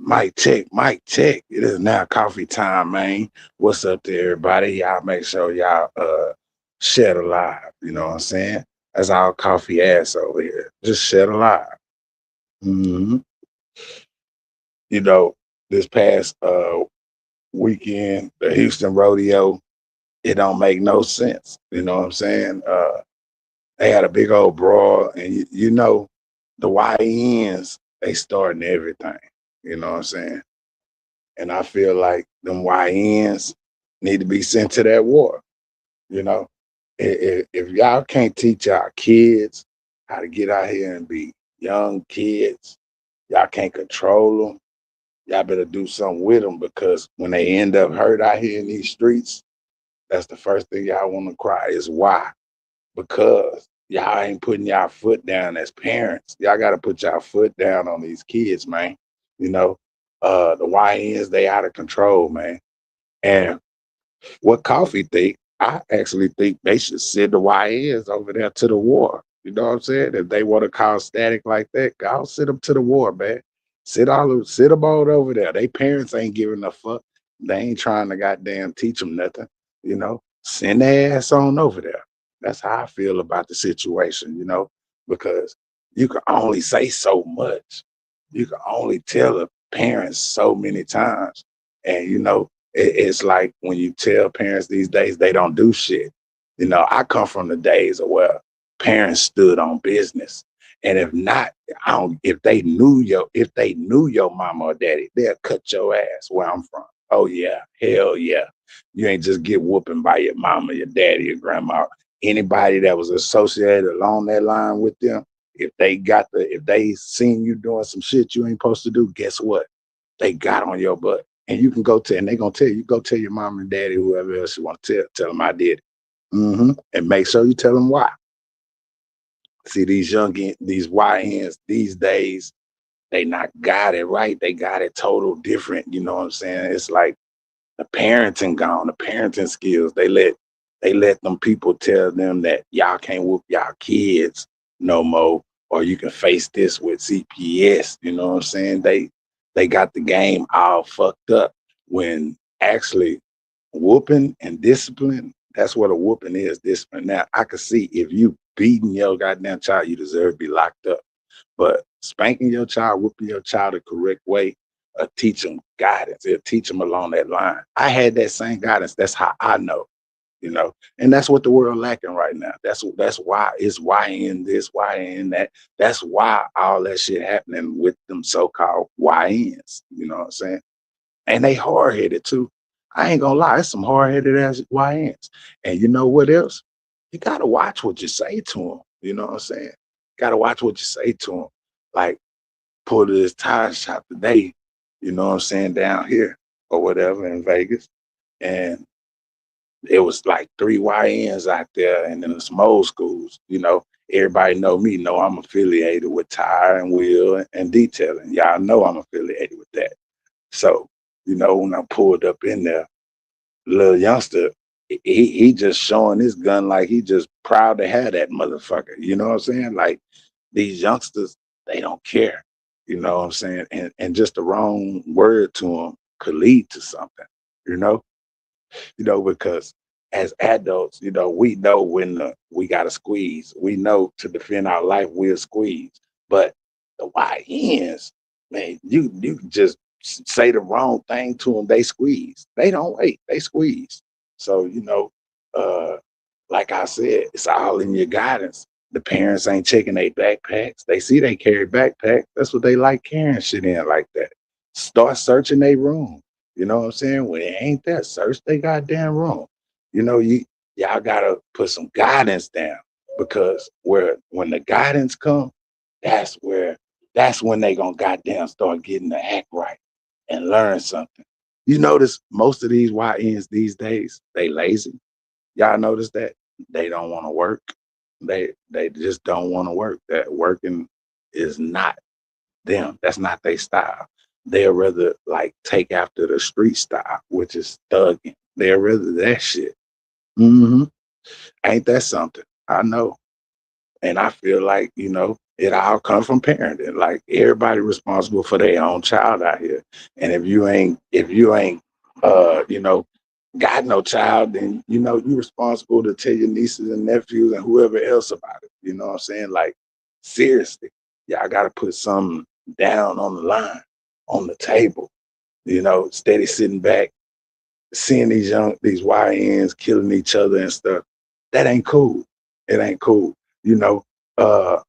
Mic check. It is now coffee time, man. What's up to everybody? Y'all make sure y'all share the live. You know what I'm saying? That's all coffee ass over here. Just share the live. hmm You know, this past weekend, the Houston rodeo, it don't make no sense. You know what I'm saying? They had a big old brawl, and you know, the YNs, they starting everything. You know what I'm saying? And I feel like them YNs need to be sent to that war. You know, if y'all can't teach our kids how to get out here and be young kids, y'all can't control them. Y'all better do something with them, because when they end up hurt out here in these streets, that's the first thing y'all want to cry is why. Because y'all ain't putting y'all foot down as parents. Y'all got to put y'all foot down on these kids, man. You know, the YNs, they out of control, man. And what Coffee think, I actually think they should send the YNs over there to the war. You know what I'm saying? If they want to cause static like that, I'll send them to the war, man. Sit them all over there. They parents ain't giving a fuck. They ain't trying to goddamn teach them nothing. You know, send their ass on over there. That's how I feel about the situation. You know, because you can only say so much. You can only tell the parents so many times, and you know, it's like when you tell parents these days, they don't do shit. You know, I come from the days of where parents stood on business. And if not, if they knew your mama or daddy, they'll cut your ass where I'm from. Oh yeah, hell yeah. You ain't just get whooping by your mama, your daddy, your grandma. Anybody that was associated along that line with them, if they seen you doing some shit you ain't supposed to do, guess what? They got on your butt. And you can go tell, and they gonna tell you, go tell your mom and daddy, whoever else you want to tell them I did it. And make sure you tell them why. See, these YNs these days, they not got it right. They got it total different. You know what I'm saying? It's like the parenting gone, the parenting skills. They let them people tell them that y'all can't whoop y'all kids no more, or you can face this with CPS. You know what I'm saying? They got the game all fucked up, when actually whooping and discipline, that's what a whooping is, discipline. Now I can see if you beating your goddamn child, you deserve to be locked up. But spanking your child, whooping your child the correct way, teach them guidance. It'll teach them along that line. I had that same guidance. That's how I know, you know. And that's what the world lacking right now. That's why it's why in this, why in that. That's why all that shit happening with them so-called YNs. You know what I'm saying? And they hard headed too. I ain't gonna lie, it's some hard headed ass YNs. And you know what else? You gotta watch what you say to them. You know what I'm saying? Gotta watch what you say to them. Like, pulled to this tire shop today, you know what I'm saying, down here or whatever in Vegas. And it was like three YNs out there, and then some old schools. You know, everybody know me, know I'm affiliated with tire and wheel and detailing. Y'all know I'm affiliated with that. So, you know, when I pulled up in there, little youngster, he just showing his gun like he just proud to have that motherfucker. You know what I'm saying? Like, these youngsters, they don't care. You know what I'm saying? And just the wrong word to them could lead to something. You know, because as adults, we know when we got to squeeze. We know to defend our life, we'll squeeze. But the YNs, man, you just say the wrong thing to them, they squeeze. They don't wait, they squeeze. So, uh, like I said, it's all in your guidance. The parents ain't checking their backpacks. They see they carry backpacks. That's what they like, carrying shit in like that. Start searching their room. You know what I'm saying? When it ain't that, search they goddamn room. Y'all gotta put some guidance down, because when the guidance come, that's where that's when they gonna goddamn start getting the act right and learn something. You notice most of these YNs these days, they lazy. Y'all notice that? They don't want to work. They just don't want to work. That working is not them. That's not their style. They'll rather like take after the street style, which is thugging. They'll rather that shit. hmm Ain't that something? I know. And I feel like, It all comes from parenting. Like everybody responsible for their own child out here. And if you ain't you know, got no child, then you know you responsible to tell your nieces and nephews and whoever else about it. You know what I'm saying? Like seriously, y'all gotta put something down on the line, on the table, you know, steady sitting back, seeing these YNs killing each other and stuff. That ain't cool. It ain't cool. You know, uh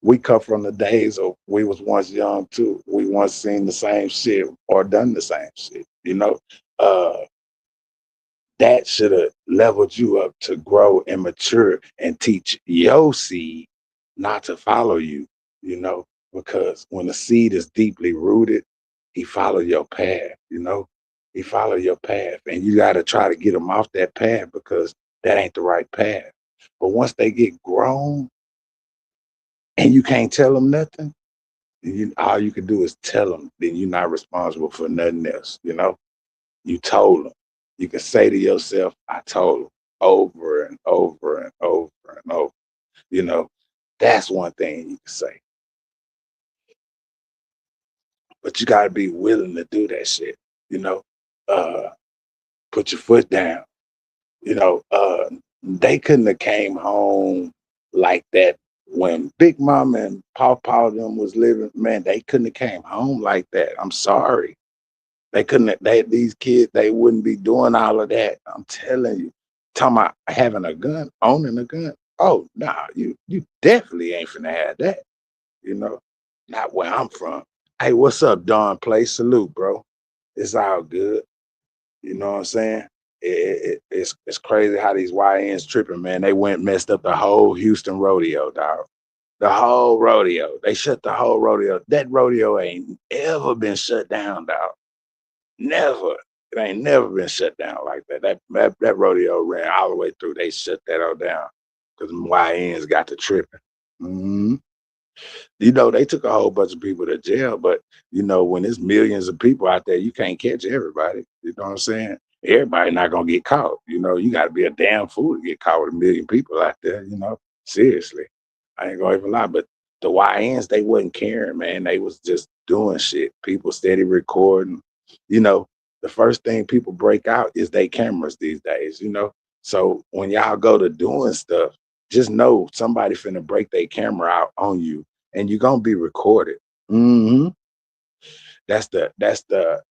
we come from the days of we was once young too. We once seen the same shit or done the same shit. You know, uh, that should have leveled you up to grow and mature and teach your seed not to follow you. You know, because when the seed is deeply rooted, he follow your path. You know, he follow your path, and you got to try to get them off that path because that ain't the right path. But once they get grown and you can't tell them nothing, all you can do is tell them. Then you're not responsible for nothing else. You know, you told them. You can say to yourself, "I told them," over and over and over and over. You know, that's one thing you can say. But you got to be willing to do that shit. You know, uh, put your foot down. You know, they couldn't have came home like that when Big Mama and Paw them was living. Man, they couldn't have came home like that. I'm sorry. They couldn't. These kids, they wouldn't be doing all of that. I'm telling you. Talking about having a gun, owning a gun. Oh no, you definitely ain't finna have that. You know, not where I'm from. Hey, what's up, Don? Play salute, bro. It's all good. You know what I'm saying? It's crazy how these YNs tripping, man. They went messed up the whole Houston rodeo, dog. The whole rodeo. They shut the whole rodeo. That rodeo ain't ever been shut down, dog. Never. It ain't never been shut down like that. That rodeo ran all the way through. They shut that all down because YNs got to tripping. Mhm. You know, they took a whole bunch of people to jail, but you know, when there's millions of people out there, you can't catch everybody. You know what I'm saying? Everybody not gonna get caught. You know, you gotta be a damn fool to get caught with a million people out there, you know. Seriously. I ain't gonna even lie. But the YNs, they wasn't caring, man. They was just doing shit. People steady recording. You know, the first thing people break out is they cameras these days, you know. So when y'all go to doing stuff, just know somebody finna break their camera out on you and you're gonna be recorded. Hmm. That's the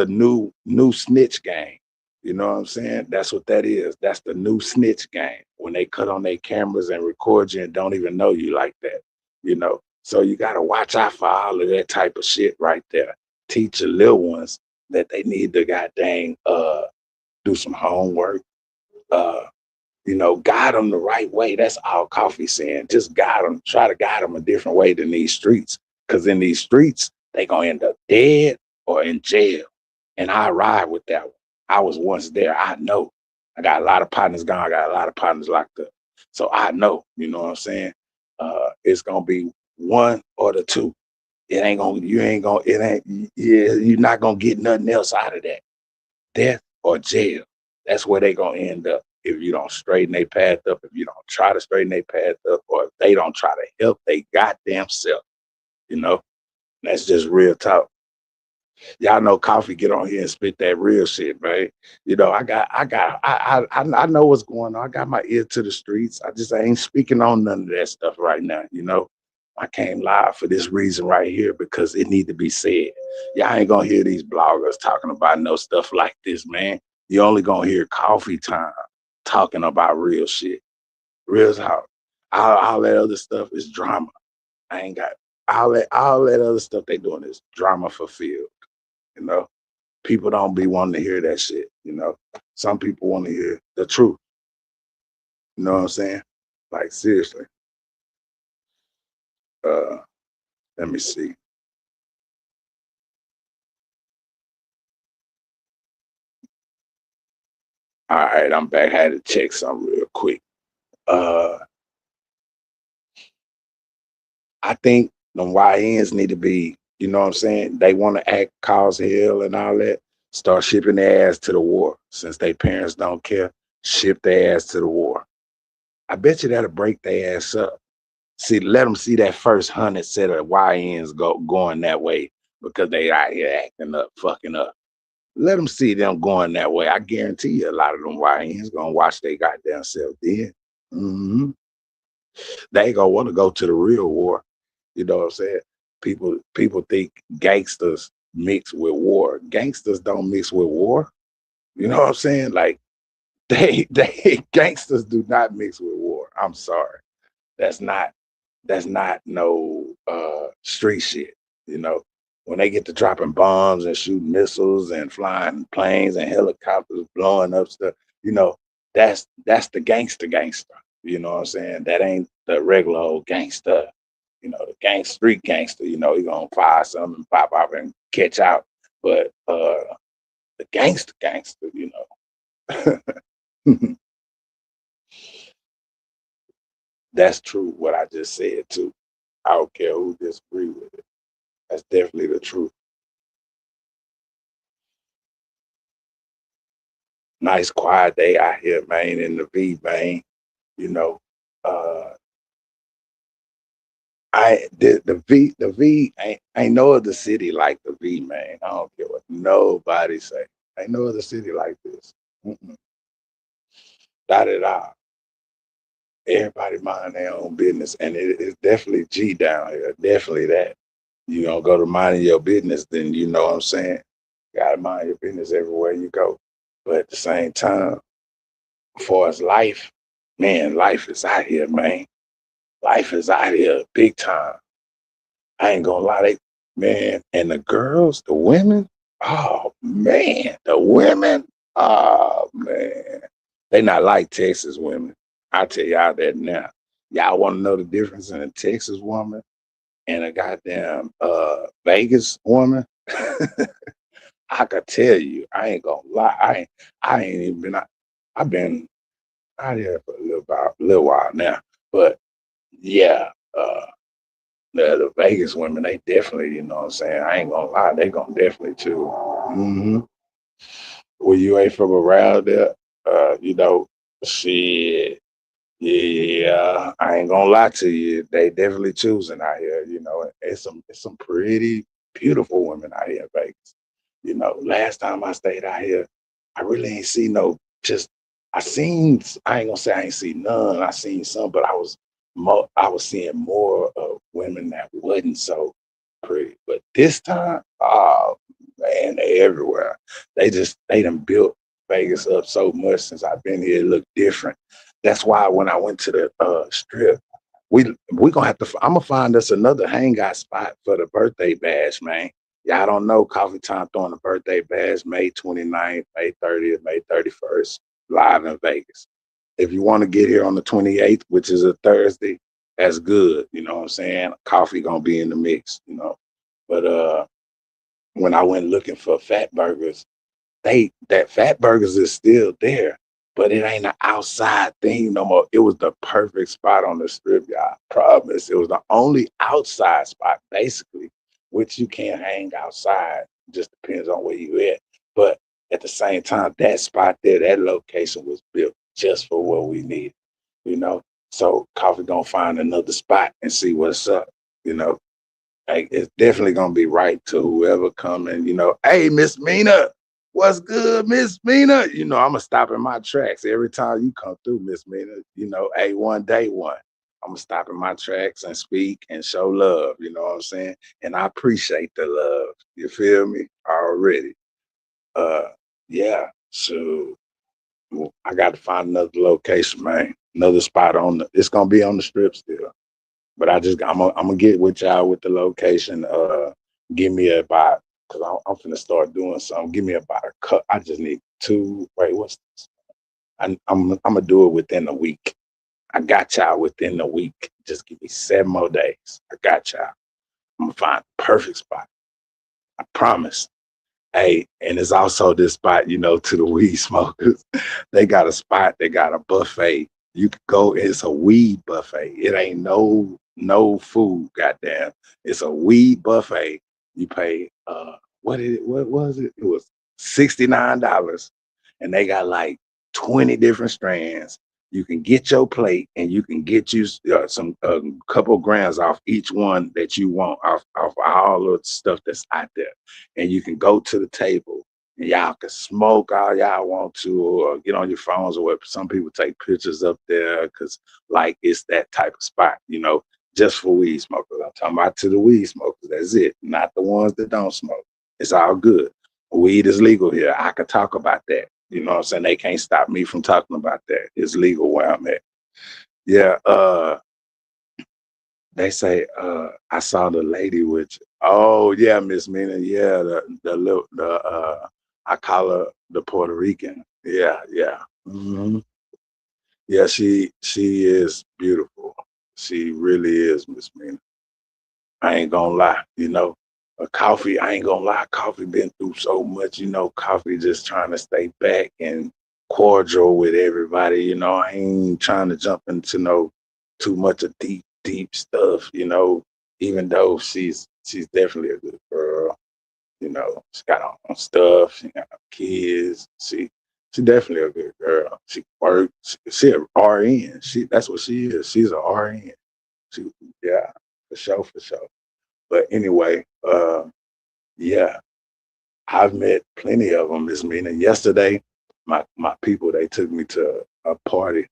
new snitch game. You know what I'm saying? That's what that is. That's the new snitch game. When they cut on their cameras and record you and don't even know you like that. You know. So you gotta watch out for all of that type of shit right there. Teach your little ones that they need to goddamn do some homework. Uh you know, guide them the right way. That's all Coffee saying. Just guide them, try to guide them a different way than these streets. Because in these streets, they gonna end up dead or in jail. And I ride with that one. I was once there. I know. I got a lot of partners gone. I got a lot of partners locked up. So I know. You know what I'm saying? It's gonna be one or the two. It ain't gonna. You ain't gonna. It ain't. Yeah, you're not gonna get nothing else out of that. Death or jail. That's where they gonna end up if you don't straighten their path up, if you don't try to straighten their path up, or if they don't try to help they goddamn self. You know, that's just real talk. Y'all know Coffee get on here and spit that real shit, man. You know, I know what's going on. I got my ear to the streets. I just ain't speaking on none of that stuff right now. You know, I came live for this reason right here because it need to be said. Y'all ain't gonna hear these bloggers talking about no stuff like this, man. You only gonna hear Coffee Time talking about real shit, real talk. All that other stuff is drama. I ain't got all that other stuff they doing is drama fulfilled. You know, people don't be wanting to hear that shit. You know, some people want to hear the truth. You know what I'm saying? Like seriously. Uh, let me see. All right, I'm back. I had to check something real quick. Uh, I think the YNs need to be. You know what I'm saying? They want to act cause hell and all that. Start shipping their ass to the war since their parents don't care. Ship their ass to the war. I bet you that'll break their ass up. See, let them see that first 100 set of YNs going that way because they out here acting up, fucking up. Let them see them going that way. I guarantee you a lot of them YNs gonna watch their goddamn self then. Hmm. They ain't gonna want to go to the real war. You know what I'm saying? People think gangsters mix with war. Gangsters don't mix with war. You know what I'm saying? Like they gangsters do not mix with war. I'm sorry. That's not that's not no street shit. You know, when they get to dropping bombs and shooting missiles and flying planes and helicopters blowing up stuff, you know, that's the gangster. You know what I'm saying? That ain't the regular old gangster. You know, the street gangster, you know, he gonna fire something and pop out and catch out. But the gangster, you know. That's true what I just said too. I don't care who disagree with it. That's definitely the truth. Nice quiet day out here, man, in the V, man. You know, uh, the V ain't no other city like the V, man. I don't care what nobody say. Ain't no other city like this. Mm-mm. Not at all. Everybody mind their own business, and it's definitely G down here. Definitely that. You don't go to minding your business, then you know what I'm saying. Gotta mind your business everywhere you go. But at the same time, as far as life, man, life is out here, man. Life is out here big time. I ain't gonna lie, man, and the girls, the women, oh man, the women, oh man, they not like Texas women. I tell y'all that now. Y'all want to know the difference in a Texas woman and a goddamn Vegas woman? I could tell you. I ain't gonna lie. I ain't even been. I've been out here for a little while now, but yeah, the Vegas women, they definitely, you know what I'm saying? I ain't gonna lie, they gonna definitely too. Hmm. Well, you ain't from around there, you know, shit. Yeah, I ain't gonna lie to you. They definitely choosing out here, you know. It's some pretty beautiful women out here in Vegas. You know, last time I stayed out here, I really ain't see no just I ain't gonna say I ain't seen none. I seen some, but I was seeing more of women that wasn't so pretty. But this time, oh man, they everywhere. They done built Vegas up so much since I've been here. It look different. That's why when I went to the strip, we gonna have to. I'm gonna find us another hangout spot for the birthday bash, man. Y'all don't know Coffee Time throwing a birthday bash May 29th, May 30th, May 31st, live in Vegas. If you want to get here on the 28th, which is a Thursday, that's good. You know what I'm saying? Coffee gonna be in the mix, you know. But when I went looking for fat burgers, that Fat Burgers is still there, but it ain't an outside thing no more. It was the perfect spot on the strip, y'all. Promise. It was the only outside spot, basically, which you can't hang outside. Just depends on where you at. But at the same time, that spot there, that location was built just for what we needed, you know. So Coffee gonna find another spot and see what's up, you know. Like it's definitely gonna be right to whoever coming, you know. Hey, Miss Mina, what's good, Miss Mina? You know, I'm gonna stop in my tracks every time you come through, Miss Mina. You know, A1 day one. I'm gonna stop in my tracks and speak and show love. You know what I'm saying? And I appreciate the love. You feel me? Already. Uh, yeah. So I got to find another location, man. Another spot on the. It's gonna be on the strip still. But I'm gonna get with y'all with the location. Give me about because I'm finna start doing something. Give me about a cut. I just need two. Wait, what's this? I'm gonna do it within a week. I got y'all within the week. Just give me 7 more days. I got y'all. I'm gonna find the perfect spot. I promise. Hey, and it's also this spot, you know, to the weed smokers. They got a spot, they got a buffet. You could go, it's a weed buffet. It ain't no food, goddamn. It's a weed buffet. You pay what was it? It was $69. And they got like 20 different strands. You can get your plate and you can get you some couple grams off each one that you want off all of the stuff that's out there. And you can go to the table and y'all can smoke all y'all want to or get on your phones or what. Some people take pictures up there because like it's that type of spot, just for weed smokers. I'm talking about to the weed smokers. That's it. Not the ones that don't smoke. It's all good. Weed is legal here. I can talk about that. You know what I'm saying? They can't stop me from talking about that. It's legal where I'm at. Yeah, they say I saw the lady with oh yeah, Miss Mina. Yeah, the little I call her the Puerto Rican. Yeah, yeah. Yeah, she is beautiful. She really is, Miss Mina. I ain't gonna lie, coffee, I ain't gonna lie, coffee been through so much, coffee just trying to stay back and cordial with everybody, I ain't trying to jump into no too much of deep stuff, even though she's definitely a good girl, she got her own stuff, she got her kids, she definitely a good girl. She works, she a RN, that's what she is. She's a RN. She yeah, for sure, for sure. But anyway, yeah, I've met plenty of them. This meaning yesterday, my people they took me to a party.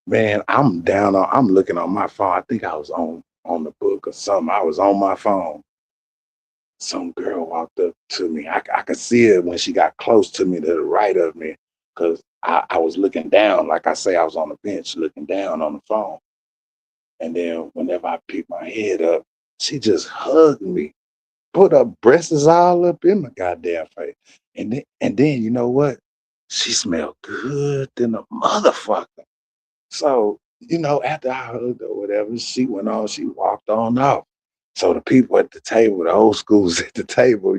Man, I'm looking on my phone. I think I was on the book or something. I was on my phone. Some girl walked up to me. I could see it when she got close to me to the right of me, because I was looking down, like I say, I was on the bench looking down on the phone. And then whenever I picked my head up, she just hugged me, put her breasts all up in my goddamn face. And then you know what? She smelled good than a motherfucker. So, after I hugged her or whatever, she went on, she walked on off. So the people at the table, the old schools at the table,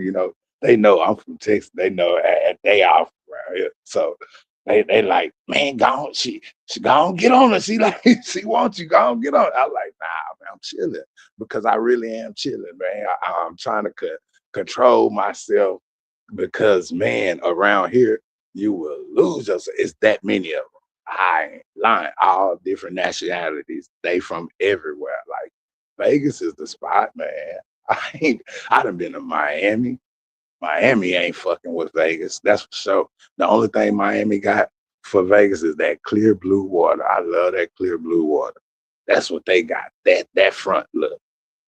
they know I'm from Texas. They know they off around here. So they like, man, go on, she go on, get on her. She like, she wants you, go on, get on. I like, nah, man, I'm chilling because I really am chilling, man. I'm trying to control myself because, man, around here, you will lose yourself. It's that many of them. I ain't lying. All different nationalities. They from everywhere. Like Vegas is the spot, man. I ain't. I done been to Miami. Miami ain't fucking with Vegas. That's for sure. The only thing Miami got for Vegas is that clear blue water. I love that clear blue water. That's what they got. That front look.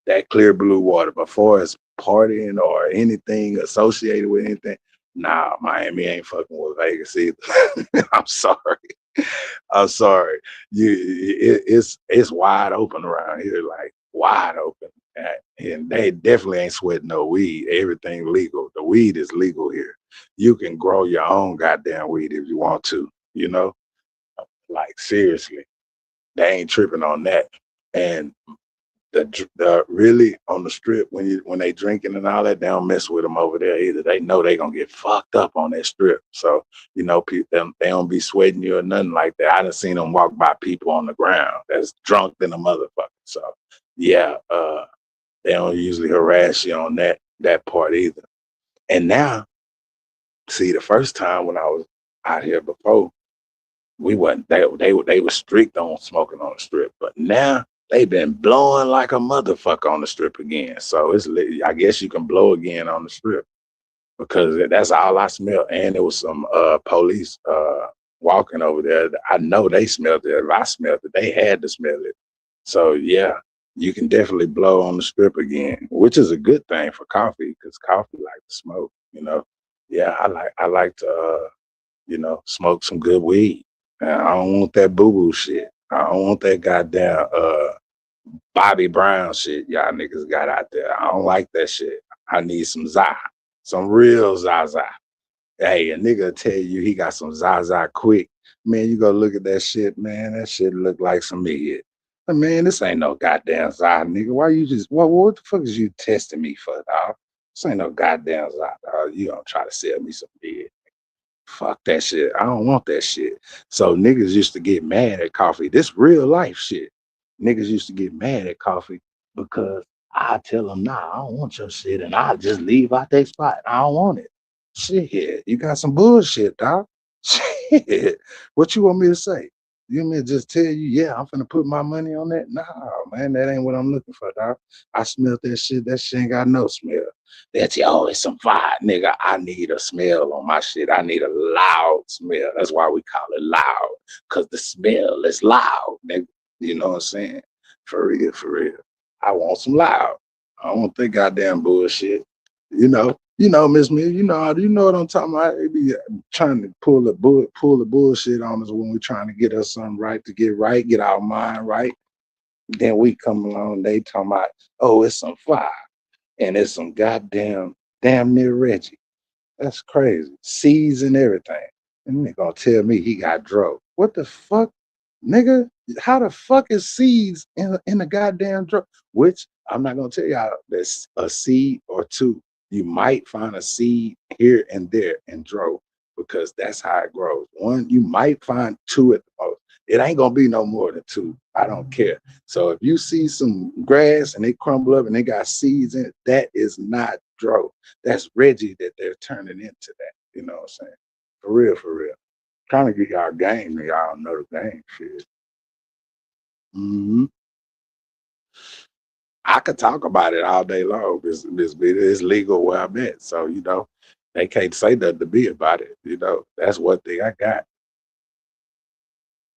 That clear blue water. Before it's partying or anything associated with anything, nah, Miami ain't fucking with Vegas either. I'm sorry. I'm sorry. It's wide open around here, like wide open. And they definitely ain't sweating no weed. Everything legal. The weed is legal here. You can grow your own goddamn weed if you want to, Like seriously. They ain't tripping on that. And the really on the strip when they drinking and all that, they don't mess with them over there either. They know they gonna get fucked up on that strip. So people they don't be sweating you or nothing like that. I done seen them walk by people on the ground that's drunk than a motherfucker. So yeah, they don't usually harass you on that part either. And now, see, the first time when I was out here before, we wasn't they were strict on smoking on the strip, but now they been blowing like a motherfucker on the strip again. So I guess you can blow again on the strip because that's all I smelled. And there was some police walking over there. I know they smelled it. If I smelled it, they had to smell it. So yeah, you can definitely blow on the strip again, which is a good thing for coffee because coffee like to smoke. Yeah, I like to smoke some good weed. I don't want that boo boo shit. I don't want that goddamn Bobby Brown shit y'all niggas got out there. I don't like that shit. I need some some real Zaza. Hey, a nigga tell you he got some Zaza quick. Man, you go look at that shit, man. That shit look like some mid. Man, this ain't no goddamn Zaza, nigga. Why you just what the fuck is you testing me for, dog? This ain't no goddamn Zaza, dog. You don't try to sell me some mid. Fuck that shit. I don't want that shit. So niggas used to get mad at coffee. This real life shit. Niggas used to get mad at coffee because I tell them, nah, I don't want your shit. And I just leave out that spot. I don't want it. Shit, you got some bullshit, dog. Shit. What you want me to say? You mean just tell you, yeah, I'm finna put my money on that? Nah, man, that ain't what I'm looking for, dog. I smelled that shit. That shit ain't got no smell. That's always some fire, nigga. I need a smell on my shit. I need a loud smell. That's why we call it loud, cause the smell is loud, nigga. You know what I'm saying? For real, for real. I want some loud. I don't want that goddamn bullshit. Miss Me, you know what I'm talking about. They be trying to pull the bullshit on us when we're trying to get us something right, to get right, get our mind right. Then we come along, they talking about, oh, it's some fire and it's some goddamn damn near Reggie. That's crazy. Seeds and everything. And they gonna tell me he got drug. What the fuck, nigga? How the fuck is seeds in the goddamn drug? Which I'm not gonna tell y'all there's a seed or two. You might find a seed here and there in dro because that's how it grows. One, you might find two at the most. It ain't gonna be no more than two. I don't care. So if you see some grass and they crumble up and they got seeds in it, that is not dro. That's Reggie that they're turning into that. You know what I'm saying? For real, for real. Trying to get y'all game and y'all know the game. Shit. hmm I could talk about it all day long. This it's legal where I'm at. So, they can't say nothing to me about it. That's one thing I got.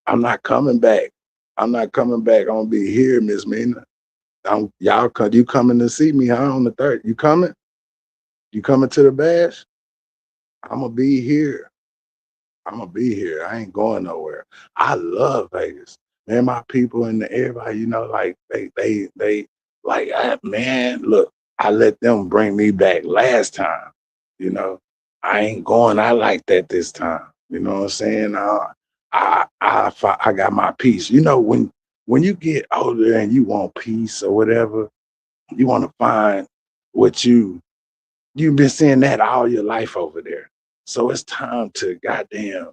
I'm not coming back. I'm not coming back. I'm gonna be here, Miss Mina. You coming to see me, huh? On the 3rd. You coming? You coming to the bash? I'm gonna be here. I'm gonna be here. I ain't going nowhere. I love Vegas. Man, my people and everybody, like they like man, look, I let them bring me back last time. You know, I ain't going. I like that this time. You know what I'm saying? I got my peace. When you get older and you want peace or whatever, you want to find what you've been seeing that all your life over there. So it's time to goddamn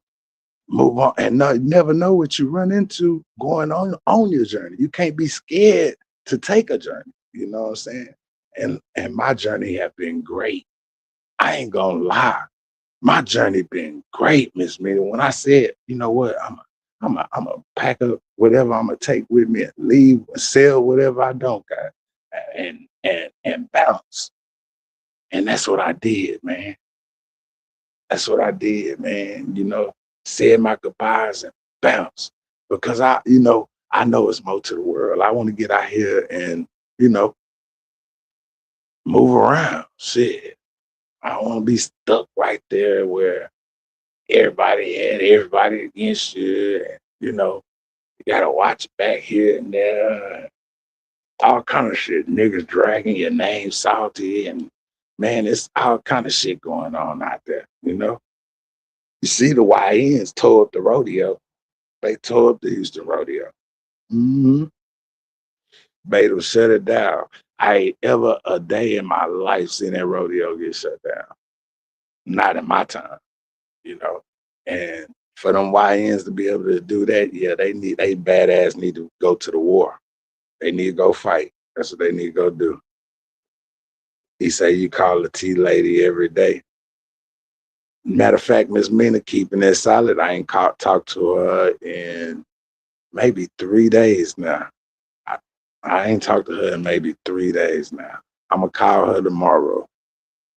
move on and never know what you run into going on your journey. You can't be scared to take a journey. You know what I'm saying? And my journey have been great. I ain't gonna lie. My journey been great, Miss Mina. When I said, you know what, I'm a pack up whatever I'm gonna take with me and leave, sell whatever I don't got, and bounce. And that's what I did, man. That's what I did, man. Said my goodbyes and bounce. Because I know it's more to the world. I want to get out here and, you know, move around. Shit. I don't want to be stuck right there where everybody against you. And, you gotta watch back here and there. All kind of shit. Niggas dragging your name salty and man, it's all kind of shit going on out there. You see the YNs tore up the rodeo. They tore up the Houston rodeo. Mm-hmm. Made them shut it down. I ain't ever a day in my life seen that rodeo get shut down. Not in my time, you know. And for them YNs to be able to do that, yeah, they badass need to go to the war. They need to go fight. That's what they need to go do. He say you call the T lady every day. Matter of fact, Miss Mina keeping it solid. I ain't talked to her in maybe 3 days now. I, I ain't talked to her in maybe 3 days now. I'm gonna call her tomorrow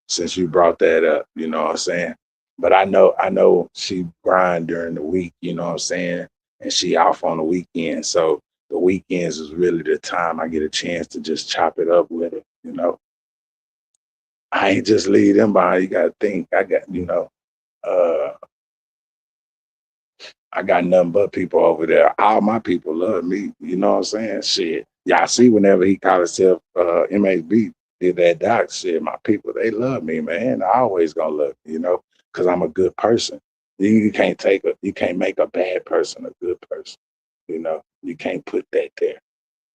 since you brought that up. You know what I'm saying? But I know she grind during the week. You know what I'm saying? And she off on the weekend, so the weekends is really the time I get a chance to just chop it up with her. I ain't just leave them behind. You gotta think. Uh, I got nothing but people over there. All my people love me. You know what I'm saying? Shit. Y'all see whenever he called himself MHB, did that doc shit, my people, they love me, man. I always gonna love me, because I'm a good person. You can't make a bad person a good person. You can't put that there.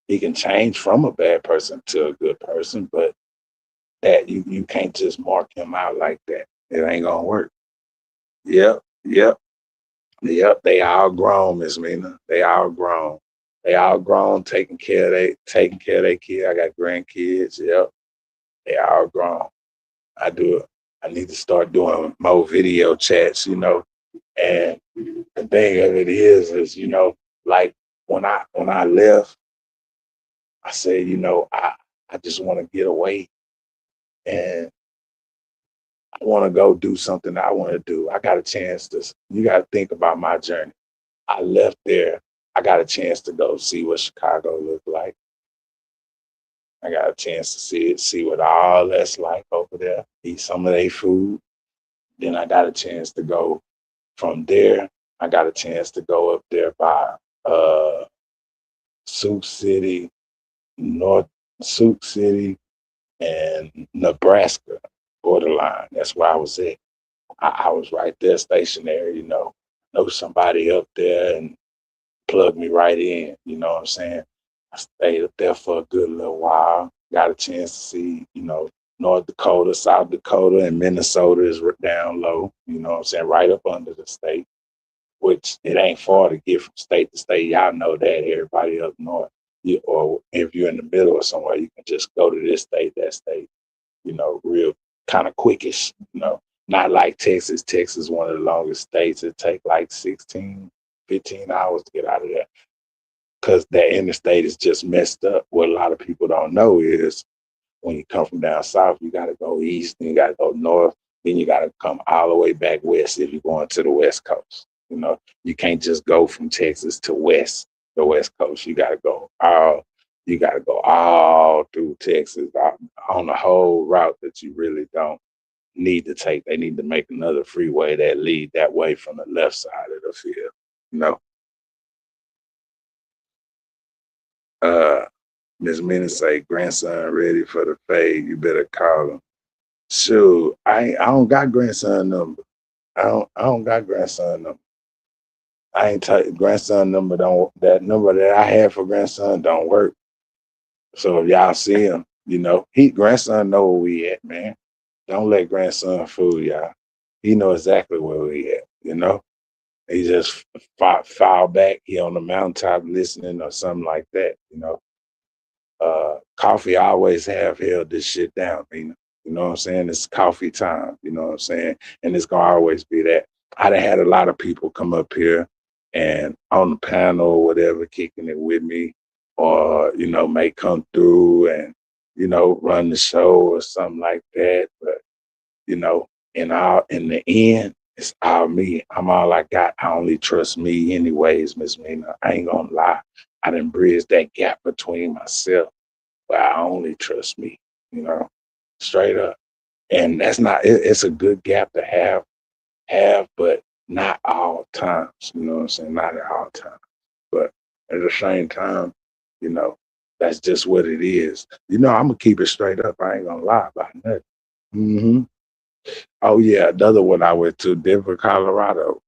He can change from a bad person to a good person, but that you can't just mark him out like that. It ain't gonna work. Yep, yep. Yep, they all grown, Miss Mina. They all grown. They all grown, taking care of their kid. I got grandkids. Yep, they all grown. I do it. I need to start doing more video chats. And the thing of it is, like when I left, I said, I just want to get away and I want to go do something I want to do. I got a chance to, you got to think about my journey. I left there. I got a chance to go see what Chicago looked like. I got a chance to see it, see what all that's like over there, eat some of their food. Then I got a chance to go from there. I got a chance to go up there by Sioux City, North Sioux City, and Nebraska borderline. That's where I was at. I was right there stationary, know somebody up there and plugged me right in, you know what I'm saying? I stayed up there for a good little while, got a chance to see, North Dakota, South Dakota, and Minnesota is down low, you know what I'm saying, right up under the state, which it ain't far to get from state to state. Y'all know that, everybody up north. Or if you're in the middle of somewhere, you can just go to this state, that state, real kind of quickish, not like Texas. Texas is one of the longest states. It take like 16, 15 hours to get out of there because that interstate is just messed up. What a lot of people don't know is when you come from down south, you got to go east, then you got to go north, then you got to come all the way back west if you're going to the west coast. You can't just go from Texas to the west coast. You got to go all through Texas on the whole route that you really don't need to take. They need to make another freeway that lead that way from the left side of the field. You know, uh, Miss Mina say, grandson ready for the fade. You better call him. Shoot, I don't got grandson number. I don't got grandson number. I ain't grandson number don't that number that I have for grandson don't work. So if y'all see him, he grandson know where we at, man. Don't let grandson fool y'all. He know exactly where we at. He just fall back. He on the mountaintop listening or something like that. Coffee always have held this shit down, Mina. You know what I'm saying? It's coffee time, you know what I'm saying? And it's gonna always be that. I done had a lot of people come up here and on the panel or whatever, kicking it with me, or, may come through and, run the show or something like that. But, in the end, it's all me. I'm all I got. I only trust me anyways, Miss Mina. I ain't gonna lie. I done bridged that gap between myself, but I only trust me, straight up. And that's not it's a good gap to have, but not all times, you know what I'm saying? Not at all times. But at the same time, you know, that's just what it is. I'm gonna keep it straight up. I ain't gonna lie about nothing. hmm Oh yeah, another one I went to, Denver, Colorado.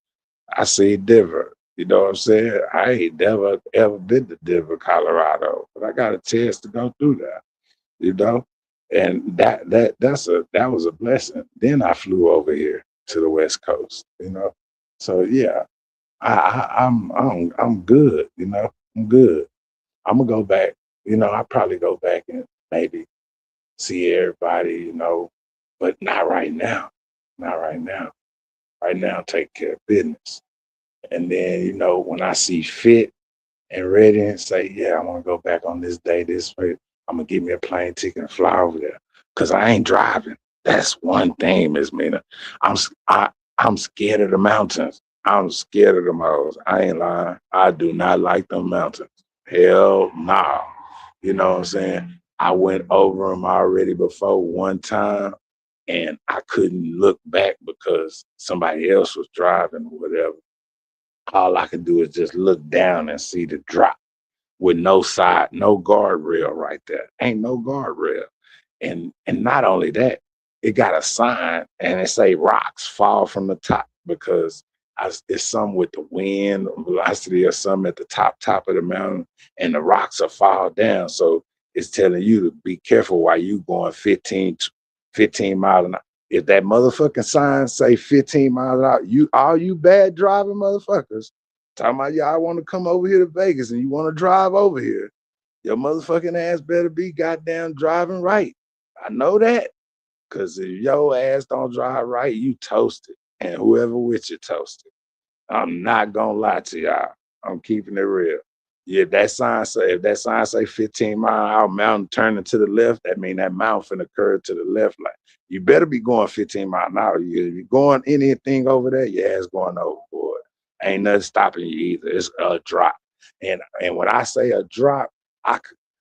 I see Denver. You know what I'm saying? I ain't never ever been to Denver, Colorado, but I got a chance to go through there. You know, and that was a blessing. Then I flew over here to the West Coast. So yeah, I'm good. I'm good. I'm gonna go back. I probably go back and maybe see everybody. But not right now. Not right now. Right now, take care of business. And then when I see fit and ready and say, yeah, I want to go back on this day, this way, I'm gonna give me a plane ticket and fly over there. Cause I ain't driving. That's one thing, Miss Mina. I'm scared of the mountains. I'm scared of the mountains. I ain't lying. I do not like the mountains. Hell no. You know what I'm saying? I went over them already before one time and I couldn't look back because somebody else was driving or whatever. All I could do is just look down and see the drop with no side, no guardrail right there. Ain't no guardrail. And not only that, it got a sign and it say rocks fall from the top because it's some with the wind velocity or something at the top of the mountain and the rocks will fall down. So it's telling you to be careful while you going 15 miles an hour. If that motherfucking sign say 15 miles an hour, all you bad driving motherfuckers talking about y'all want to come over here to Vegas and you want to drive over here, your motherfucking ass better be goddamn driving right. I know that. Cause if your ass don't drive right, you toasted. And whoever with you toasted. I'm not gonna lie to y'all. I'm keeping it real. Yeah, that sign say if that sign say 15-mile-an-hour mountain turning to the left, that mean that mountain finna curve to the left. Like you better be going 15 mile an hour. You going anything over there, yeah, it's going overboard. Ain't nothing stopping you either. It's a drop. And when I say a drop,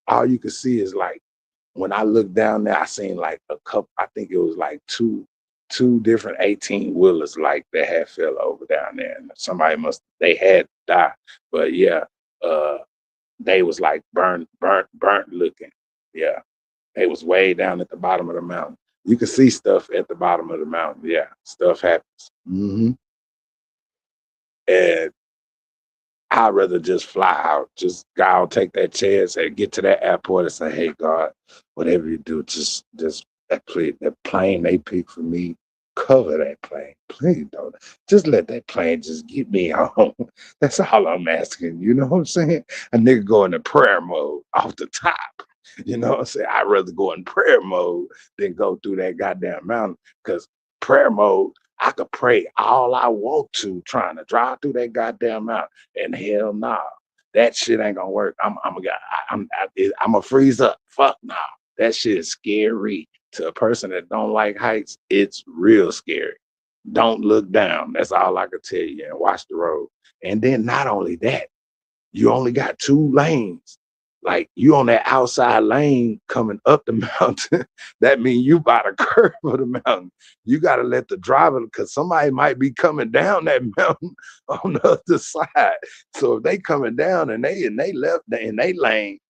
all you can see is like when I looked down there, I seen like a couple, I think it was like two different 18 wheelers like that had fell over down there. And somebody they had died. But yeah, uh they was like burnt looking. Yeah. They was way down at the bottom of the mountain. You can see stuff at the bottom of the mountain. Yeah, stuff happens. And I'd rather just fly out, just go out, take that chance and get to that airport and say, hey God, whatever you do, just that plane they pick for me, cover that plane. Please don't. Just let that plane just get me home. That's all I'm asking. You know what I'm saying? A nigga go into prayer mode off the top. You know what I'm saying? I'd rather go in prayer mode than go through that goddamn mountain. Because prayer mode, I could pray all I want to trying to drive through that goddamn mountain. And hell nah, that shit ain't gonna work. I'm a freeze up. Fuck nah, that shit is scary to a person that don't like heights. It's real scary. Don't look down. That's all I could tell you. And watch the road. And then not only that, you only got two lanes. Like you on that outside lane coming up the mountain. That means you by the curve of the mountain. You got to let the driver, because somebody might be coming down that mountain on the other side. So if they coming down and they left in they lane,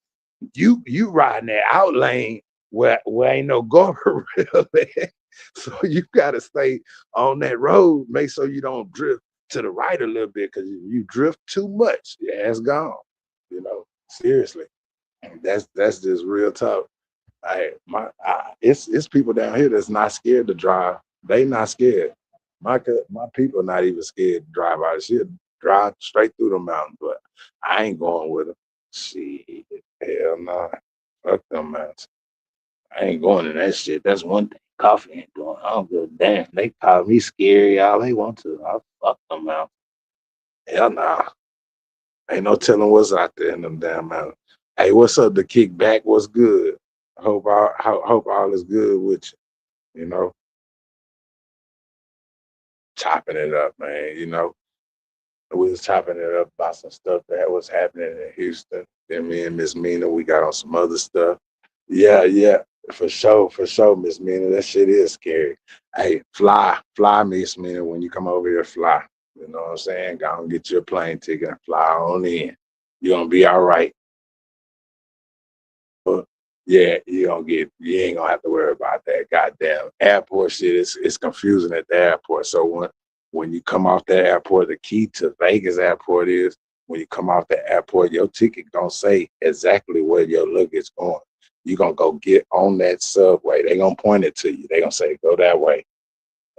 you riding that out lane where ain't no guardrail there. So you gotta stay on that road. Make sure you don't drift to the right a little bit, because if you drift too much, yeah, it's gone. Seriously. And that's just real tough. It's people down here that's not scared to drive. They not scared. My people not even scared to drive out of shit. Drive straight through the mountain, but I ain't going with them. Shit, hell no. Fuck them mountains. I ain't going in that shit. That's one thing. Coffee ain't doing. I don't give a damn. They call me scary all they want to. I fuck them out. Hell nah. Ain't no telling what's out there in them damn mountains. Hey, what's up? The kickback? What's good? Hope all is good with you. Chopping it up, man. We was chopping it up about some stuff that was happening in Houston. Then me and Miss Mina, we got on some other stuff. Yeah, yeah, for sure, Miss Mina. That shit is scary. Hey, fly, Miss Mina. When you come over here, fly. You know what I'm saying? Go and get your plane ticket and fly on in. You're gonna be all right. But yeah, you ain't gonna have to worry about that goddamn airport shit. It's confusing at the airport. So when you come off that airport, the key to Vegas airport is when you come off the airport, your ticket gonna say exactly where your luggage going. You're gonna go get on that subway. They gonna point it to you. They gonna say, go that way.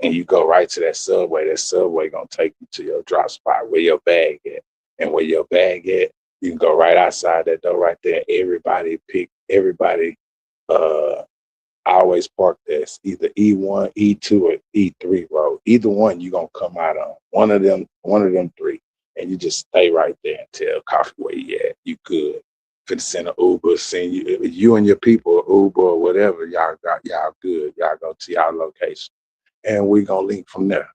And you go right to that subway. That subway gonna take you to your drop spot where your bag at. And where your bag at, you can go right outside that door right there. Everybody uh always park this either E1, E2, or E3 road. Either one you gonna come out on. One of them three. And you just stay right there and tell Coffee where you at. You good. Could send an Uber, send you and your people Uber or whatever, y'all good. Y'all go to y'all location. And we gonna link from there.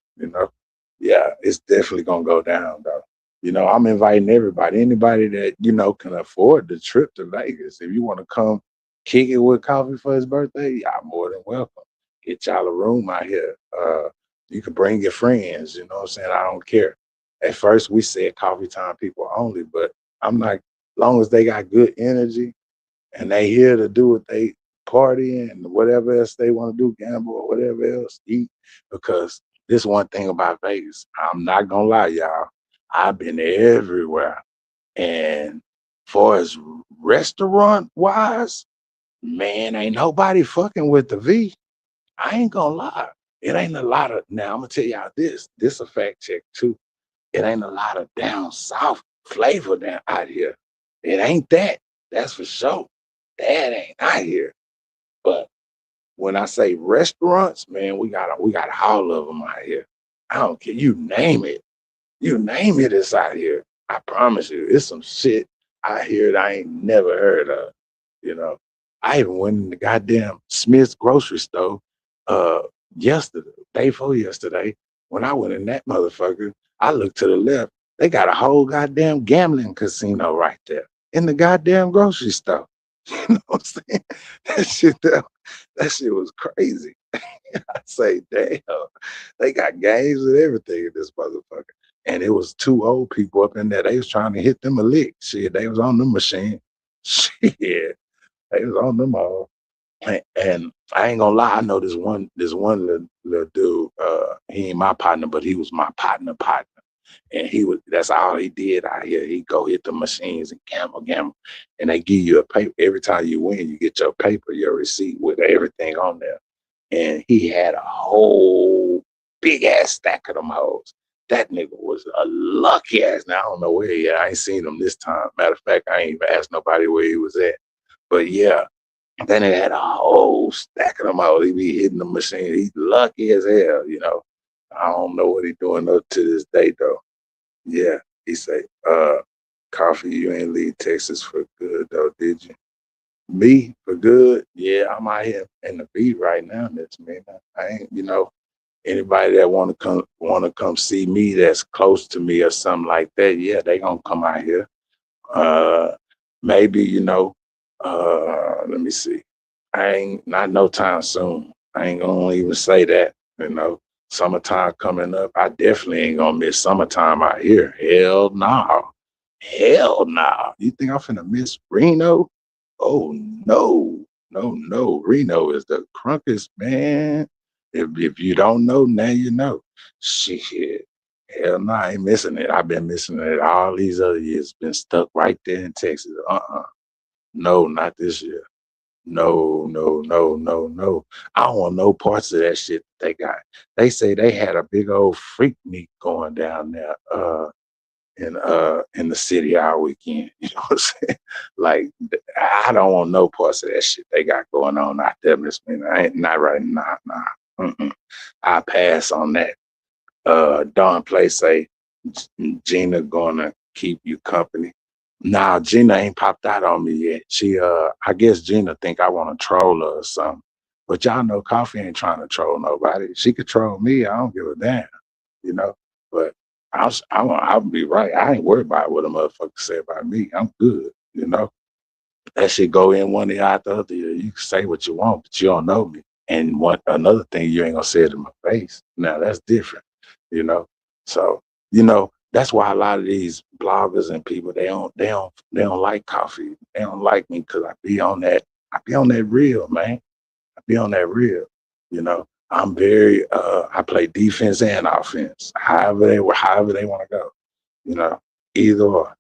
Yeah, it's definitely gonna go down though. I'm inviting everybody, anybody that can afford the trip to Vegas. If you want to come kick it with Coffee for his birthday, y'all more than welcome. Get y'all a room out here. You can bring your friends. You know what I'm saying? I don't care. At first, we said coffee time people only, but I'm like, long as they got good energy and they here to do what they party and whatever else they want to do, gamble or whatever else, eat. Because this one thing about Vegas, I'm not gonna lie, y'all. I've been everywhere. And far as restaurant wise, man, ain't nobody fucking with the V. I ain't gonna lie. It ain't a lot of now I'm gonna tell y'all this a fact check too. It ain't a lot of down south flavor down out here. It ain't that. That's for sure. That ain't out here. But when I say restaurants, man, we got all of them out here. I don't care. You name it. You name it, it's out here. I promise you, it's some shit out here that I ain't never heard of. You know, I even went in the goddamn Smith's grocery store uh yesterday, day before yesterday. When I went in that motherfucker, I looked to the left. They got a whole goddamn gambling casino right there in the goddamn grocery store. You know what I'm saying? That shit was crazy. I say, damn, they got games and everything in this motherfucker. And it was two old people up in there. They was trying to hit them a lick. Shit, they was on the machine. Shit, they was on them all. And I ain't gonna lie, I know this one little dude. He ain't my partner, but he was my partner. And that's all he did out here. He go hit the machines and gamble. And they give you a paper every time you win. You get your paper, your receipt with everything on there. And he had a whole big ass stack of them hoes. That nigga was a lucky ass. Now I don't know where he at. I ain't seen him this time. Matter of fact, I ain't even asked nobody where he was at. But yeah, then they had a whole stack of them hoes. He be hitting the machine. He's lucky as hell, you know. I don't know what he doing up to this day though. Yeah, he say, Coffee, you ain't leave Texas for good though, did you? Me for good? Yeah, I'm out here in the beat right now, Miss Mina. I ain't, anybody that wanna come see me that's close to me or something like that, yeah, they gonna come out here. Uh maybe, let me see. I ain't not no time soon. I ain't gonna even say that, you know. Summertime coming up. I definitely ain't gonna miss summertime out here. Hell no. Hell no. You think I'm finna miss Reno? Oh no. No, no. Reno is the crunkest, man. If you don't know, now you know. Shit. Hell no, I ain't missing it. I've been missing it all these other years. Been stuck right there in Texas. No, not this year. No, no, no, no, no. I don't want no parts of that shit that they got. They say they had a big old freak meet going down there in the city our weekend. You know what I'm saying? Like I don't want no parts of that shit they got going on out there, Miss Mina. I ain't not right now. Nah. Mm-mm. I pass on that. Don Play say Gina gonna keep you company. Nah, Gina ain't popped out on me yet. I guess Gina think I want to troll her or something. But y'all know Coffee ain't trying to troll nobody. She could troll me. I don't give a damn, you know. But I'll be right. I ain't worried about what a motherfucker say about me. I'm good, you know. That shit go in one ear out the other ear. You can say what you want, but you don't know me. And another thing, you ain't gonna say it in my face. Now that's different, you know. So, that's why a lot of these bloggers and people they don't like Coffee. They don't like me because I be on that real, man. I be on that real, you know. I'm very I play defense and offense. However they want to go, you know, either or.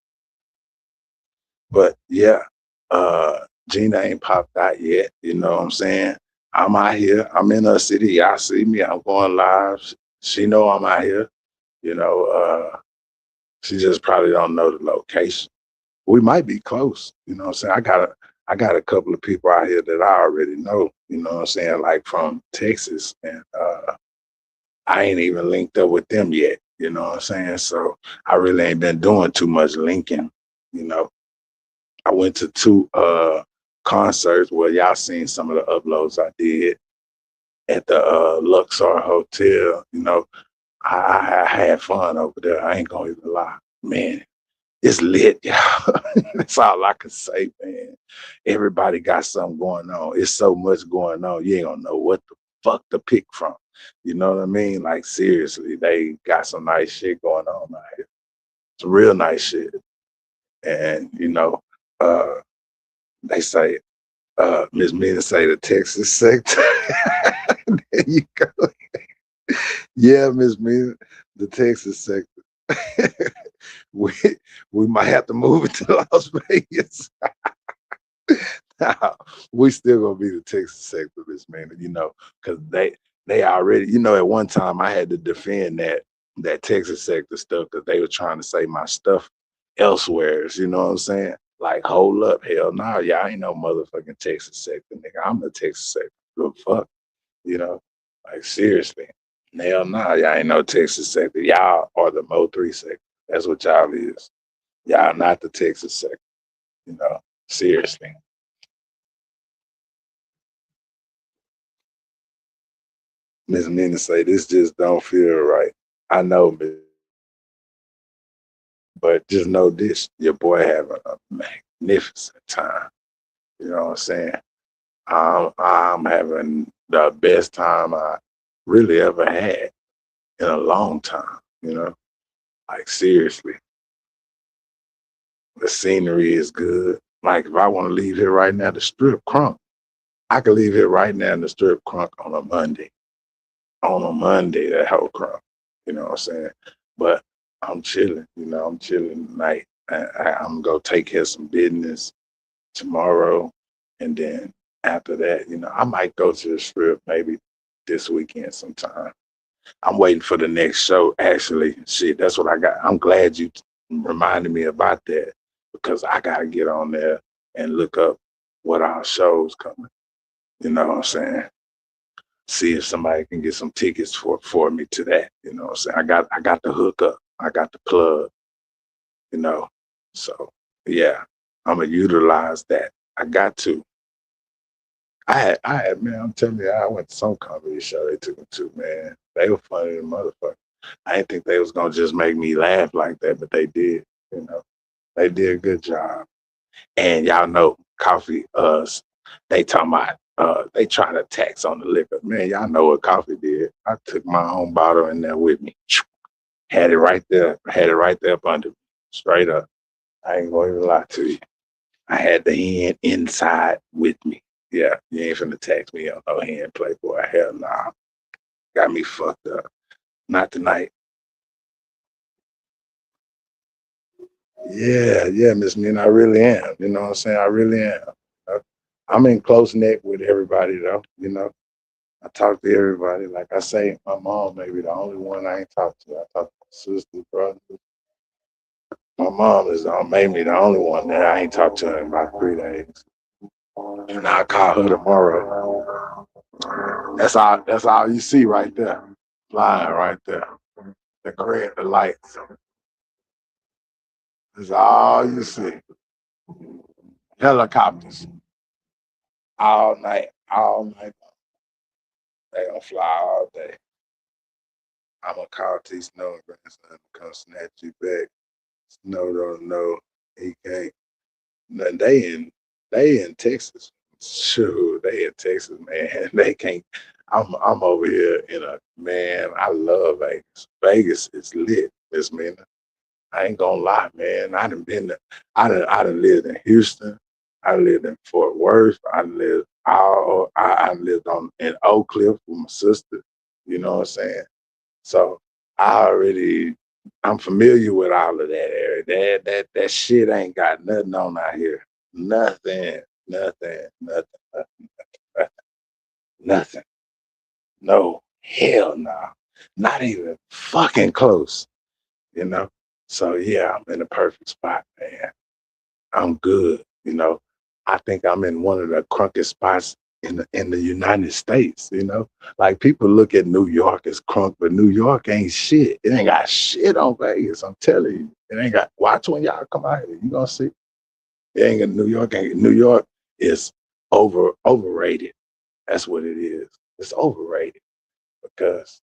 But yeah, Gina ain't popped out yet. You know what I'm saying? I'm out here. I'm in her city. Y'all see me. I'm going live. She know I'm out here. You know, she just probably don't know the location. We might be close. You know what I'm saying? I got a couple of people out here that I already know. You know what I'm saying? Like from Texas, and I ain't even linked up with them yet. You know what I'm saying? So I really ain't been doing too much linking. You know, I went to two concerts where y'all seen some of the uploads I did at the Luxor Hotel. You know, I had fun over there. I ain't gonna even lie, man. It's lit, y'all. That's all I can say, man. Everybody got something going on. It's so much going on. You ain't gonna know what the fuck to pick from. You know what I mean? Like seriously, they got some nice shit going on out here. Some real nice shit. And uh, they say Miss Mina say the Texas sector. There you go. Yeah, Miss Mina, the Texas sector. we we might have to move it to Las Vegas. Nah, we still gonna be the Texas sector, Miss Mina, because they already, at one time I had to defend that Texas sector stuff because they were trying to say my stuff elsewhere. You know what I'm saying? Like, hold up, hell no, y'all ain't no motherfucking Texas sector, nigga. I'm the Texas sector. Good fuck, you know, like seriously. Hell no, y'all ain't no Texas sector. Y'all are the Mo 3 sector. That's what y'all is. Y'all not the Texas sector, you know. Seriously. Miss Nina say this just don't feel right. I know, but just know this, your boy having a magnificent time. You know what I'm saying? I'm having the best time I really ever had in a long time, you know? Like seriously. The scenery is good. Like if I want to leave here right now, the strip crunk, I could leave here right now in the strip crunk on a Monday. On a Monday, that whole crunk. You know what I'm saying? But I'm chilling, you know, I'm chilling tonight. I'm gonna take care of some business tomorrow. And then after that, you know, I might go to the strip maybe this weekend sometime. I'm waiting for the next show. Actually, shit, that's what I got. I'm glad you reminded me about that because I gotta get on there and look up what our shows coming. You know what I'm saying? See if somebody can get some tickets for me to that. You know what I'm saying? I got the hook up. I got the plug, you know. So yeah, I'm gonna utilize that. I got to. I had, man, I'm telling you, I went to some comedy show they took me to, man. They were funny as motherfucker. I didn't think they was gonna just make me laugh like that, but they did, you know. They did a good job. And y'all know coffee, they talking about they trying to tax on the liquor. Man, y'all know what coffee did. I took my own bottle in there with me. Had it right there, had it right there up under me. Straight up. I ain't gonna even lie to you. I had the hand inside with me. Yeah, you ain't finna tax me on no hand, playboy. Hell nah. Got me fucked up. Not tonight. Yeah, yeah, Miss Nina, I really am. You know what I'm saying? I really am. Uh, I'm in close neck with everybody though, you know. I talk to everybody. Like I say, my mom may be the only one I ain't talked to. I talk to my sister, brother. My mom is maybe the only one that I ain't talked to in about 3 days. And I'll call her tomorrow. That's all you see right there. Flying right there. The grid, the lights. That's all you see. Helicopters. All night. They gonna fly all day. I'm gonna call T Snow and grandson to come snatch you back. Snow don't know he can't. No, they in Texas. Sure, they in Texas, man. They can't. I'm over here in a man. I love Vegas. Vegas is lit, Miss Mina. I ain't gonna lie, man. I done been. I done lived in Houston. I lived in Fort Worth. I lived on in Oak Cliff with my sister. You know what I'm saying? So I already I'm familiar with all of that area. That shit ain't got nothing on out here. Nothing, nothing, nothing, nothing, nothing. No, hell no. Not even fucking close, you know? So yeah, I'm in the perfect spot, man. I'm good. You know, I think I'm in one of the crunkest spots in the United States. You know, like people look at New York as crunk, but New York ain't shit. It ain't got shit on Vegas. I'm telling you, it ain't got. Watch when y'all come out here, you gonna see. It ain't got New York. Ain't New York is overrated. That's what it is. It's overrated because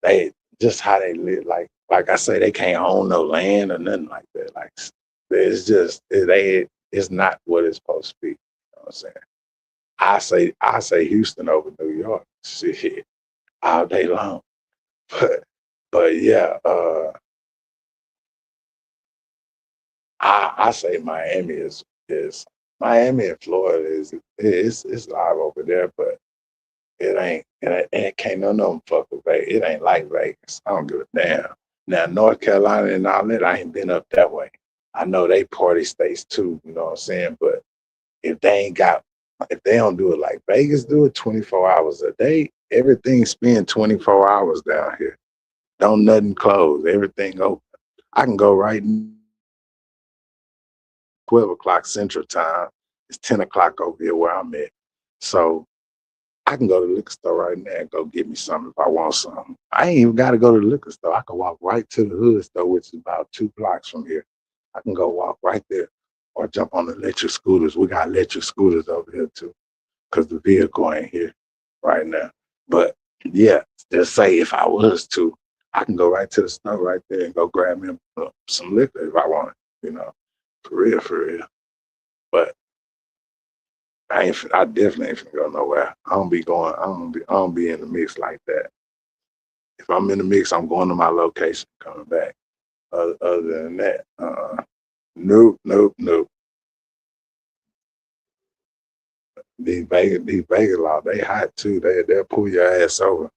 they just how they live. Like I say, they can't own no land or nothing like that. Like it's just it's not what it's supposed to be. You know what I'm saying? I say Houston over New York. Shit, all day long. But yeah, I say Miami is Miami and Florida is live over there, but it can't none of them fuck with Vegas. It ain't like Vegas. I don't give a damn. Now North Carolina and all that, I ain't been up that way. I know they party states too, you know what I'm saying? But if they ain't got if they don't do it like Vegas do it 24 hours a day, everything spend 24 hours down here. Don't nothing close. Everything open. I can go right 12 o'clock Central Time. It's 10 o'clock over here where I'm at. So I can go to the liquor store right now and go get me something if I want something. I ain't even got to go to the liquor store. I can walk right to the hood store, which is about 2 blocks from here. I can go walk right there or jump on the electric scooters. We got electric scooters over here too because the vehicle ain't here right now. But yeah, just say if I was to, I can go right to the store right there and go grab me some liquor if I want it, for real, for real. But I definitely ain't finna go nowhere. I don't be going, I don't be in the mix like that. If I'm in the mix, I'm going to my location, coming back. Other than that, nope, nope, nope. These Vegas law, they hot too. They'll pull your ass over.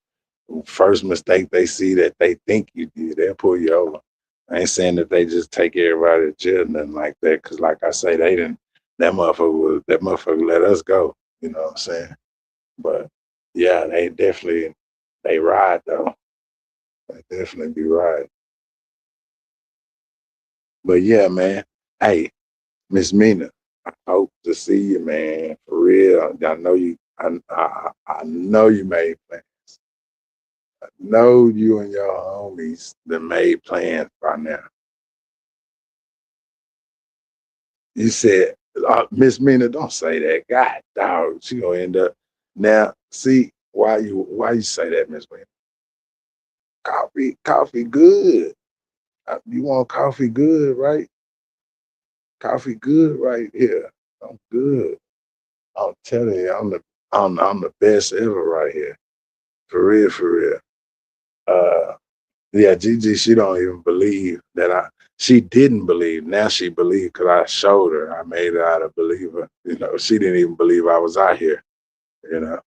First mistake they see that they think you did, they'll pull you over. I ain't saying that they just take everybody to jail, nothing like that. Cause like I say, they didn't. That motherfucker let us go. You know what I'm saying? But yeah, they ride though. They definitely be riding. But yeah, man. Hey, Miss Mina, I hope to see you, man. For real. I know you. I know you made plans. Know you and your homies that made plans by now. You said, Miss Mina, don't say that. God, dog, she gonna end up. Now, see why you say that, Miss Mina? Coffee, good. You want coffee, good, right? Coffee, good, right here. I'm good. I'm telling you, I'm the best ever right here. For real, for real. Uh, yeah, Gigi, she don't even believe that she didn't believe. Now she believed because I showed her. I made her out a believer. She didn't even believe I was out here, you know.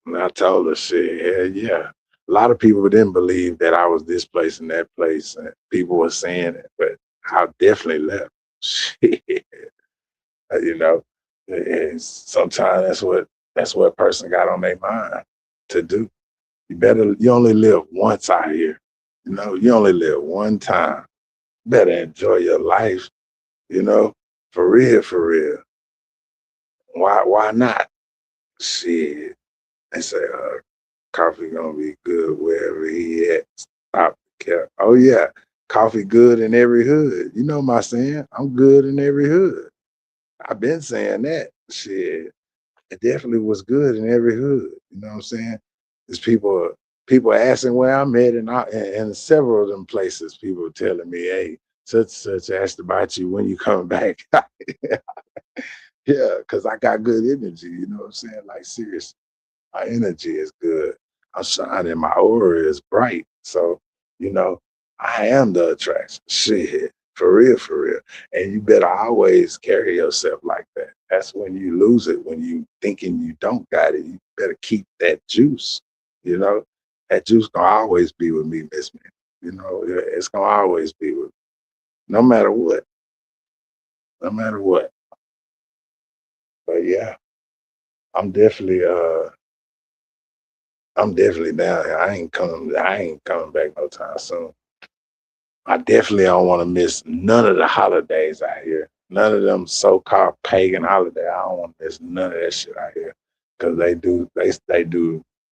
And I told her, shit, hell yeah. A lot of people didn't believe that I was this place and that place. And people were saying it, but I definitely left. Shit, you know. And sometimes that's what a person got on their mind to do. You only live once out here. You only live one time. Better enjoy your life, you know, for real, for real. Why not? Shit. They say coffee gonna be good wherever he at. Stop the cap. Oh yeah. Coffee good in every hood. You know my saying. I'm good in every hood. I've been saying that. Shit. It definitely was good in every hood. You know what I'm saying? There's people asking where I'm at, and several of them places, people are telling me, "Hey, such asked about you when you come back." Yeah, because I got good energy. You know what I'm saying? Like seriously, my energy is good. I'm shining. My aura is bright. So you know, I am the attraction. Shit, for real, for real. And you better always carry yourself like that. That's when you lose it. When you thinking you don't got it, you better keep that juice. You know, that juice gonna always be with me, Miss Me. It's gonna always be with me, no matter what, no matter what. But yeah, I'm definitely I'm definitely down here. I ain't coming back no time soon. I definitely don't want to miss none of the holidays out here. None of them so-called pagan holiday. I don't want to miss none of that shit out here. Cause they do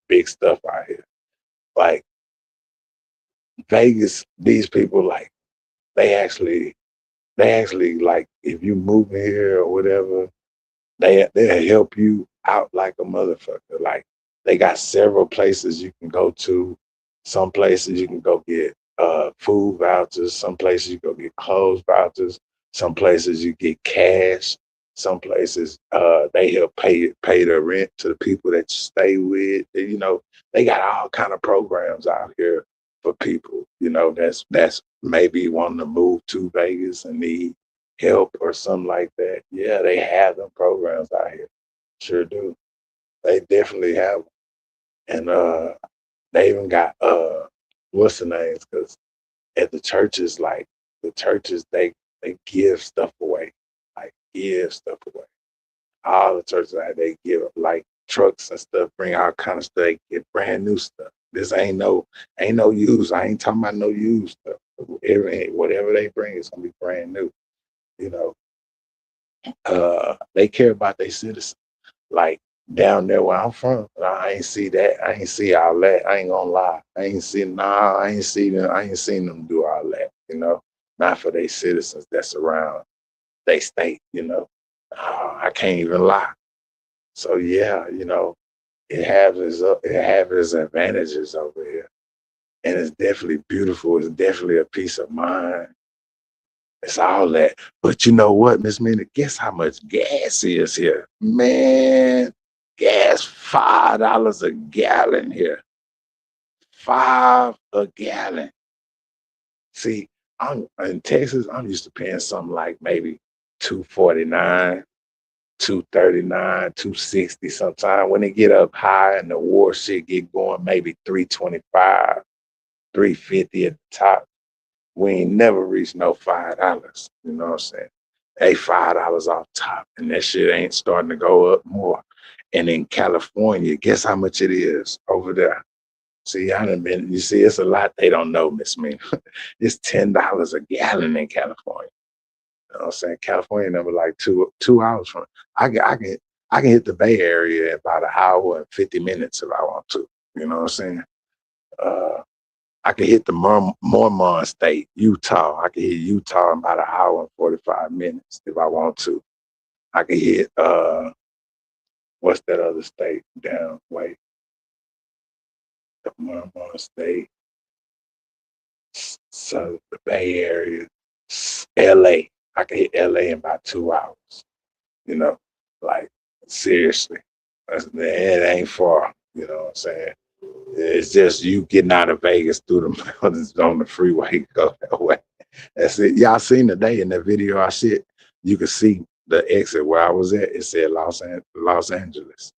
big stuff out here. Like Vegas, these people like they actually like if you move here or whatever, they'll help you out like a motherfucker. Like they got several places you can go to. Some places you can go get food vouchers. Some places you go get clothes vouchers. Some places you get cash. Some places they help pay the rent to the people that you stay with. They got all kind of programs out here for people. That's maybe wanting to move to Vegas and need help or something like that. Yeah, they have them programs out here. Sure do. They definitely have them. And they even got what's the names? Because at the churches, like the churches, they give stuff away. Like give stuff away. All the churches they give like trucks and stuff, bring all kind of stuff, they get brand new stuff. This ain't no used. I ain't talking about no used stuff. Whatever they bring is gonna be brand new. You know, they care about their citizens. Like Down there where I'm from, I ain't see that. I ain't see all that. I ain't gonna lie. I ain't seen them do all that, not for their citizens that's around they state, I can't even lie. So yeah, it has its advantages over here. And it's definitely beautiful. It's definitely a peace of mind. It's all that. But you know what, Miss Mina? Guess how much gas is here? Man, gas $5 a gallon here. Five a gallon. See, I'm in Texas, I'm used to paying something like maybe 249, 239, 260 sometimes. When it get up high and the war shit get going, maybe 325, 350 at the top. We ain't never reached no $5. You know what I'm saying? Hey, $5 off top, and that shit ain't starting to go up more. And in California, guess how much it is over there? See, I done been. You see, it's a lot they don't know, Miss Me. It's $10 a gallon in California. You know what I'm saying? California number like two hours from. I can hit the Bay Area in about an hour and 50 minutes if I want to. You know what I'm saying? Uh, I could hit the Mormon state, Utah. I could hit Utah in about an hour and 45 minutes if I want to. I could hit what's that other state down way? The Mormon state, so the Bay Area, LA. I could hit LA in about 2 hours. You know, like seriously, it ain't far. You know what I'm saying? It's just you getting out of Vegas through the mountains on the freeway, go that way. That's it. Y'all seen today in that video I shit, you could see the exit where I was at. It said Los Angeles.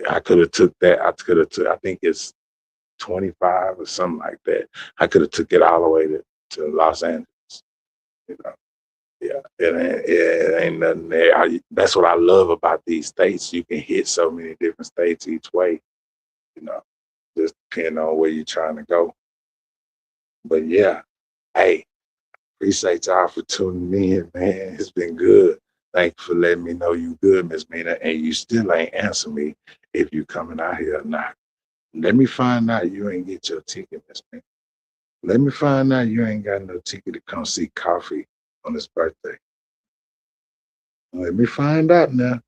I could have took that. I think it's 25 or something like that. I could have took it all the way to Los Angeles. You know, yeah, it ain't nothing there. That's what I love about these states. You can hit so many different states each way. You know, just depending on where you're trying to go. But yeah, hey, appreciate y'all for tuning in, man. It's been good. Thank you for letting me know you good, Miss Mina. And you still ain't answer me if you coming out here or not. Let me find out you ain't get your ticket, Miss Mina. Let me find out you ain't got no ticket to come see Coffee on his birthday. Let me find out now.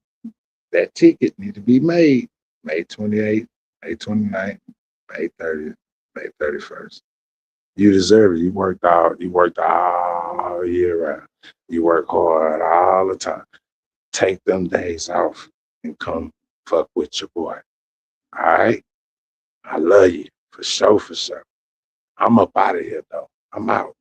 That ticket need to be made May 28th, May 29th, May 30th, May 31st. You deserve it. You worked all year round. You work hard all the time. Take them days off and come fuck with your boy. All right? I love you. For sure, for sure. I'm up out of here though. I'm out.